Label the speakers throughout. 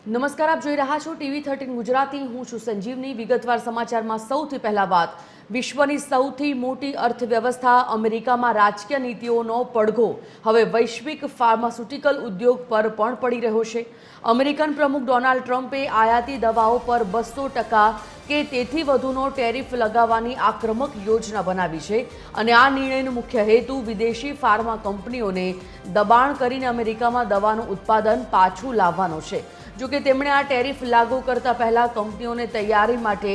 Speaker 1: નમસ્કાર, આપ જોઈ રહ્યા છો TV13 ગુજરાતી। હું છું સંજીવની। વિગતવાર સમાચારમાં સૌથી પહેલા વાત, વિશ્વની સૌથી મોટી અર્થવ્યવસ્થા અમેરિકામાં રાજકીય નીતિઓનો પડઘો હવે વૈશ્વિક ફાર્માસ્યુટિકલ ઉદ્યોગ પર પણ પડી રહ્યો છે। અમેરિકન પ્રમુખ ડોનાલ્ડ ટ્રમ્પે આયાતી દવાઓ પર 200% કે તેથી વધુનો ટેરિફ લગાવવાની આક્રમક યોજના બનાવી છે અને આ નિર્ણયનો મુખ્ય હેતુ વિદેશી ફાર્મા કંપનીઓને દબાણ કરીને અમેરિકામાં દવાનું ઉત્પાદન પાછું લાવવાનો છે। જો કે તેમણે આ ટેરિફ લાગુ કરતા પહેલા કંપનીઓને તૈયારી માટે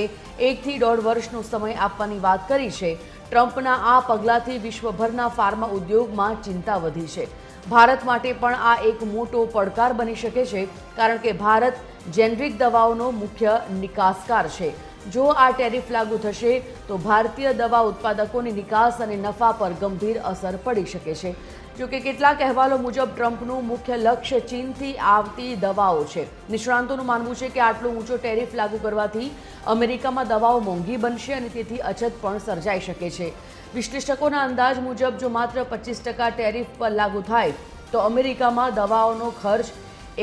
Speaker 1: 1 થી 1.5 વર્ષનો સમય આપવાની વાત કરી છે। ટ્રમ્પના આ પગલાંથી વિશ્વભરના ફાર્મા ઉદ્યોગમાં ચિંતા વધી છે। ભારત માટે પણ આ એક મોટો પડકાર બની શકે છે, કારણ કે ભારત જેનરિક દવાઓનો મુખ્ય નિકાસકાર છે। જો આ ટેરિફ લાગુ થશે તો ભારતીય દવા ઉત્પાદકોની નિકાસ અને નફા પર ગંભીર અસર પડી શકે છે। જો કે કેટલાક અહેવાલો મુજબ ટ્રમ્પનું મુખ્ય લક્ષ્ય ચીનથી આવતી દવાઓ છે। નિષ્ણાંતોનું માનવું છે કે આટલો ઊંચો ટેરિફ લાગુ કરવાથી અમેરિકામાં દવાઓ મોંઘી બનશે અને તેથી અછત પણ સર્જાઈ શકે છે। વિશ્લેષકોના અંદાજ મુજબ જો માત્ર 25% ટેરિફ પર લાગુ થાય તો અમેરિકામાં દવાઓનો ખર્ચ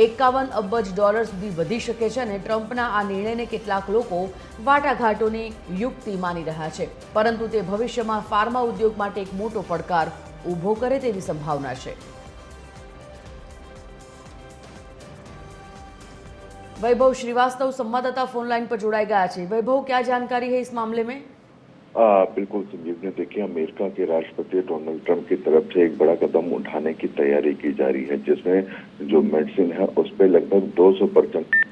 Speaker 1: $51 અબજ સુધી વધી શકે છે અને ટ્રમ્પના આ નિર્ણયને કેટલાક લોકો વાટાઘાટોની યુક્તિ માની રહ્યા છે, પરંતુ તે ભવિષ્યમાં ફાર્મા ઉદ્યોગ માટે એક મોટો પડકાર ઊભો કરે તેવી સંભાવના છે। वैभव श्रीवास्तव संवाददाता फोन लाइन पर जुड़ाए गया है। वैभव, क्या जानकारी है इस मामले में?
Speaker 2: बिल्कुल संजीव ने देखिए, अमेरिका के राष्ट्रपति डोनाल्ड ट्रंप की तरफ से एक बड़ा कदम उठाने की तैयारी की जा रही है, जिसमें जो मेडिसिन है उस पर लगभग 200%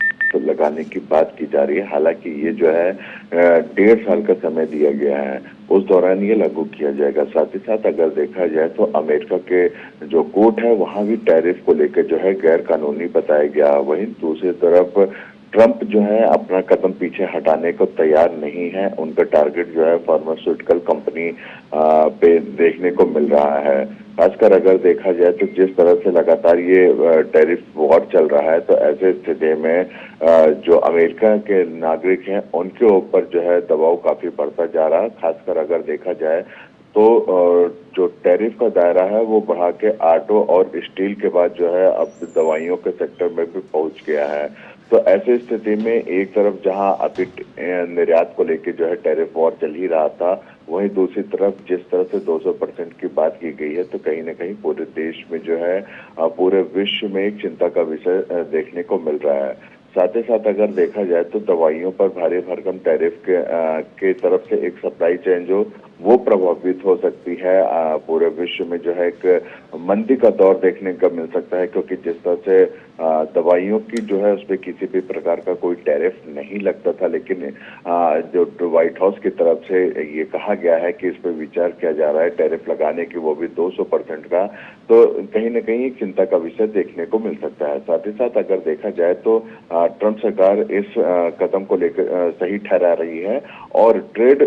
Speaker 2: लगाने की बात की जा रही है। हालांकि ये जो है 1.5 साल का समय दिया गया है, उस दौरान ये लागू किया जाएगा। साथ ही साथ अगर देखा जाए तो अमेरिका के जो कोर्ट है वहां भी टैरिफ को लेकर जो है गैर कानूनी बताया गया। वहीं दूसरी तरफ ट्रंप जो है अपना कदम पीछे हटाने को तैयार नहीं है। उनका टारगेट जो है फार्मास्यूटिकल कंपनी पे देखने को मिल रहा है। खासकर अगर देखा जाए तो जिस तरह से लगातार ये टैरिफ वॉर चल रहा है, तो ऐसे स्थिति में जो अमेरिका के नागरिक हैं उनके ऊपर जो है दबाव काफी बढ़ता जा रहा है। खासकर अगर देखा जाए तो जो टैरिफ का दायरा है वो बढ़ा के ऑटो और स्टील के बाद जो है अब दवाइयों के सेक्टर में भी पहुंच गया है। तो ऐसी स्थिति में एक तरफ जहां अभी निर्यात को लेकर जो है टैरिफ वॉर चल ही रहा था, वहीं दूसरी तरफ जिस तरह से 200% की बात की गई है, तो कहीं न कहीं पूरे देश में जो है पूरे विश्व में एक चिंता का विषय देखने को मिल रहा है। साथ ही साथ अगर देखा जाए तो दवाइयों पर भारी भरकम टैरिफ के तरफ से एक सप्लाई चेन जो वो प्रभावित हो सकती है। पूरे विश्व में जो है एक मंदी का दौर देखने का मिल सकता है, क्योंकि जिस तरह से दवाइयों की जो है उस पर किसी भी प्रकार का कोई टैरिफ नहीं लगता था, लेकिन जो व्हाइट हाउस की तरफ से ये कहा गया है कि इस पर विचार किया जा रहा है टैरिफ लगाने की, वो भी 200% का, तो कहीं न कहीं एक चिंता का विषय देखने को मिल सकता है। साथ ही साथ अगर देखा जाए तो ट्रंप सरकार इस कदम को लेकर सही ठहरा रही है और ट्रेड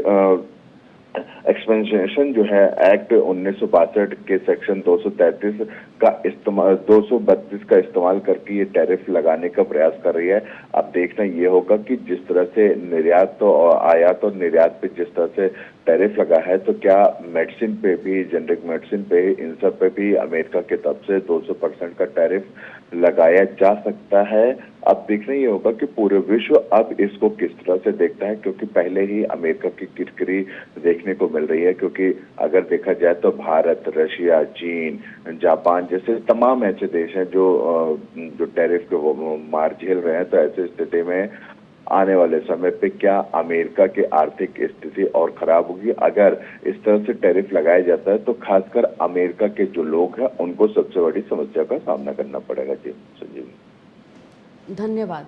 Speaker 2: एक्सपेंशन जो है एक्ट 1962 के सेक्शन 233 का इस्तेमाल 232 का इस्तेमाल करके ये टैरिफ लगाने का प्रयास कर रही है। अब देखना ये होगा कि जिस तरह से निर्यात तो आयात और निर्यात पे जिस तरह से टैरिफ लगा है, तो क्या मेडिसिन पे भी, जेनरिक मेडिसिन पे, इन सब पे भी अमेरिका की तरफ से 200% का टैरिफ लगाया जा सकता है। अब देखना ये होगा कि पूरे विश्व अब इसको किस तरह से देखता है, क्योंकि पहले ही अमेरिका की किरकिरी देखने को मिल रही है। क्योंकि अगर देखा जाए तो भारत, रशिया, चीन, जापान जैसे तमाम ऐसे देश हैं जो टैरिफ के वो मार झेल रहे हैं। तो ऐसी स्थिति में आने वाले समय पे क्या अमेरिका की आर्थिक स्थिति और खराब होगी। अगर इस तरह से टैरिफ लगाया जाता है तो खासकर अमेरिका के जो लोग हैं उनको सबसे बड़ी समस्या का सामना करना पड़ेगा। जी संजीव,
Speaker 1: धन्यवाद।